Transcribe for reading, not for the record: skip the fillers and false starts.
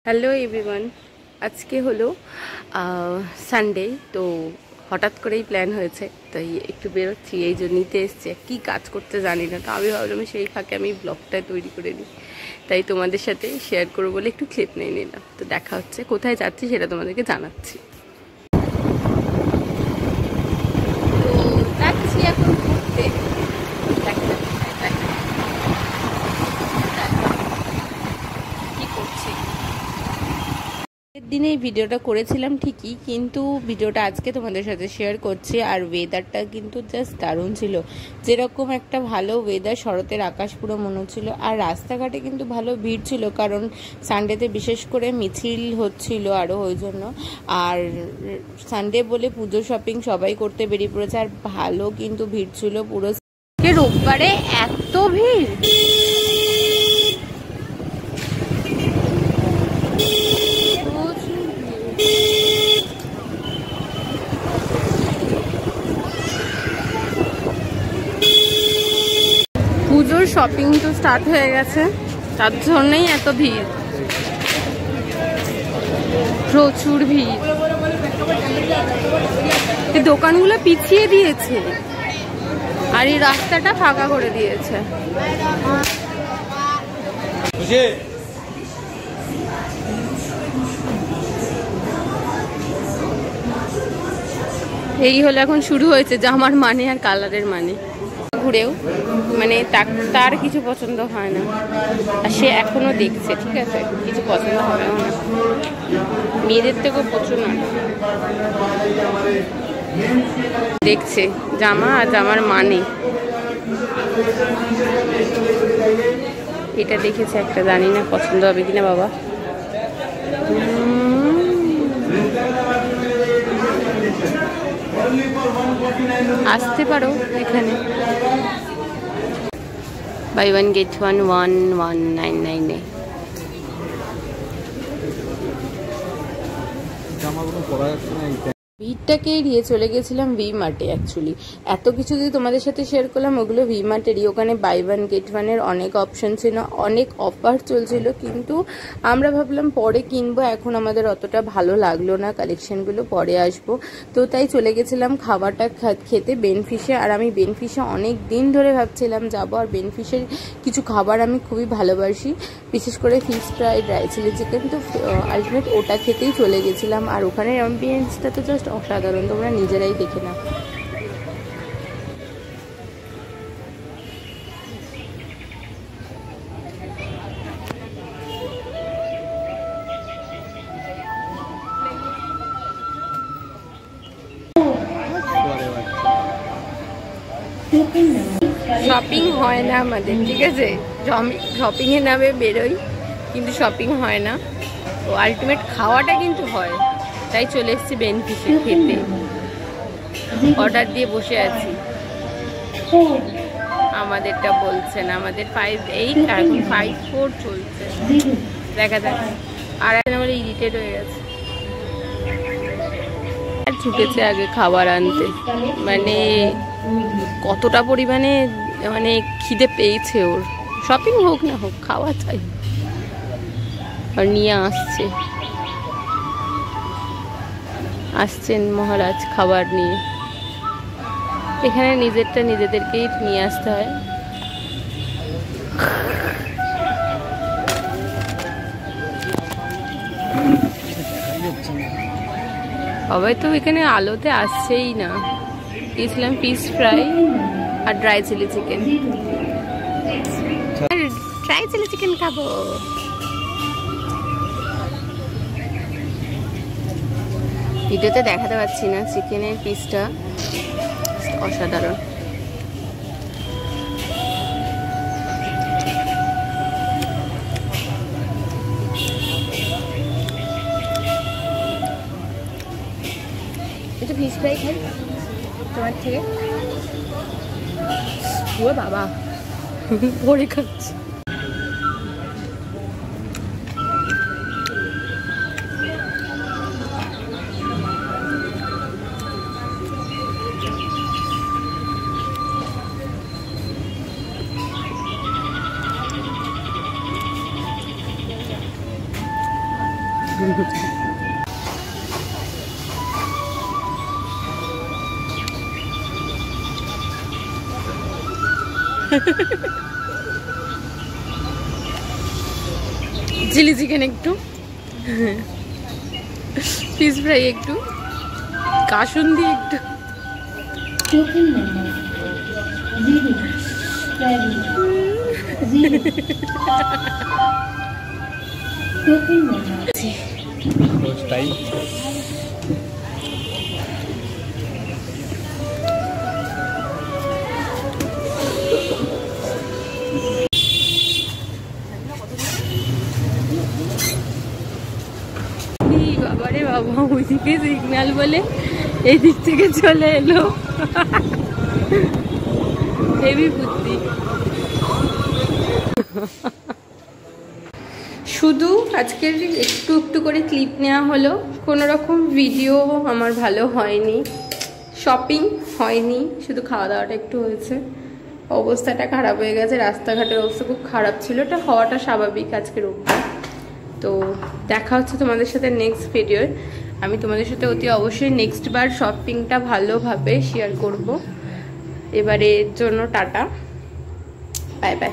Hello everyone, আজকে হলো Sunday. তো হঠাৎ করেই প্ল্যান হয়েছে, তাই একটু বেরোচ্ছি। এই জন্যইতে এসছে, কী কাজ করতে জানি না। তো আমি ভাবলাম সেই ফাঁকে আমি ব্লগটা তৈরি করে নিই, তাই তোমাদের সাথে শেয়ার করবো বলে একটু ক্লিপ নিয়ে নিলাম। তো দেখা হচ্ছে, কোথায় যাচ্ছি সেটা তোমাদেরকে জানাচ্ছি। তো যাচ্ছি এখন ঘুরতে। দিনে এই ভিডিওটা করেছিলাম ঠিকই, কিন্তু ভিডিওটা আজকে তোমাদের সাথে শেয়ার করছি। আর ওয়েদারটা কিন্তু জাস্ট দারুণ ছিল, যেরকম একটা ভালো ওয়েদার, শরতের আকাশ পুরো মনে হচ্ছিল। আর রাস্তাঘাটে কিন্তু ভালো ভিড় ছিল, কারণ সানডেতে বিশেষ করে মিছিল হচ্ছিল আরও, ওই জন্য। আর সানডে বলে পুজো শপিং সবাই করতে বেরিয়ে পড়েছে, আর ভালো কিন্তু ভিড় ছিল পুরো। রোববারে এত ভিড়, পুজোর শপিং তো স্টার্ট হয়ে গেছে, তার জন্যই এত ভিড়, প্রচুর ভিড়। এই দোকানগুলো পিছিয়ে দিয়েছে আর এই রাস্তাটা ফাঁকা করে দিয়েছে। এই হলো এখন শুরু হয়েছে জামার মানে আর কালারের মানে। ঘুরেও মানে তার কিছু পছন্দ হয় না, আর সে এখনো দেখছে, ঠিক আছে, কিছু পছন্দ হবে না। মেয়েদের থেকেও প্রচুর না দেখছে জামা আর জামার মানে। এটা দেখেছে একটা, জানি না পছন্দ হবে কিনা বাবা। আসতে পারো এখানে, বাই ওয়ান গেট ওয়ান 1199 জামাগুলো পরা যাচ্ছে না। ভিড়টাকে এড়িয়ে চলে গেছিলাম ভি মার্টে। অ্যাকচুয়ালি এত কিছু যদি তোমাদের সাথে শেয়ার করলাম, ওগুলো ভি মার্টেরই। ওখানে বাই ওয়ান গেট ওয়ানের অনেক অপশন ছিল, অনেক অফার চলছিল, কিন্তু আমরা ভাবলাম পরে কিনবো, এখন আমাদের অতটা ভালো লাগলো না, কালেকশনগুলো পরে আসবো। তো তাই চলে গেছিলাম খাবারটা খেতে বেনফিশে। আর আমি বেনফিশে অনেক দিন ধরে ভাবছিলাম যাবো, আর বেনফিশের কিছু খাবার আমি খুবই ভালোবাসি, বিশেষ করে fish fry, dry chilli chicken. তো আলটিমেট ওটা খেতেই চলে গেছিলাম। আর ওখানের অ্যাম্বিয়েন্সটা তো জাস্ট অসাধারণ, তোমরা নিজেরাই দেখে নাও। শপিং হয় না আমাদের, ঠিক আছে, শপিং এর নামে বেরোই কিন্তু শপিং হয় না। তো আলটিমেট খাওয়াটা কিন্তু হয়, তাই চলে এসেছি বেনফিশে খেতে। অর্ডার দিয়ে বসে আছি, আমাদেরটা বলছে না, আমাদের 5-8 আর এখন 5-4 চলছে, দেখা যাক। আর এখন আমার ইরিটেট হয়ে গেছে, আর ছুটেছে আগে খাবার আনতে, মানে কতটা পরিমাণে মানে খিদে পেয়েছে ওর। শপিং হোক না হোক, খাওয়া চাই। আর নিয়ে আসছেন মহারাজ খাবার নিয়ে। এখানে নিজেরটা নিজেদেরকেই নিয়ে আসতে হয়। সবাই তো এখানে আলোতে আসছেই না। দিয়েছিলাম ফিশ ফ্রাই আর dry chilli chicken. Dry chilli chicken খাবো। ভিডিওতে দেখাতে পাচ্ছি না, চিকেনের পিসটা অসাধারণ। একটু ফিশ ফ্রাই খাই তোমার থেকে। ও বাবা, পরে খাচ্ছি। চিলি চিকেন একটু, ফিশ ফ্রাই একটু, কাসুন্দি একটু। বাবারে বাবা, ওইদিকে সিগন্যাল বলে এই দিক থেকে চলে এলো। হেভি বুদ্ধি। শুধু আজকের একটু একটু করে ক্লিপ নেওয়া হলো, কোনো রকম ভিডিও আমার ভালো হয়নি, শপিং হয়নি, শুধু খাওয়া দাওয়াটা একটু হয়েছে। অবস্থাটা খারাপ হয়ে গেছে, রাস্তাঘাটের অবস্থা খুব খারাপ ছিল, এটা হওয়াটা স্বাভাবিক আজকের অভ্যাস। তো দেখা হচ্ছে তোমাদের সাথে নেক্সট ভিডিওয়। আমি তোমাদের সাথে অতি অবশ্যই নেক্সট বার শপিংটা ভালোভাবে শেয়ার করব। এবারের জন্য টাটা, বাই বাই।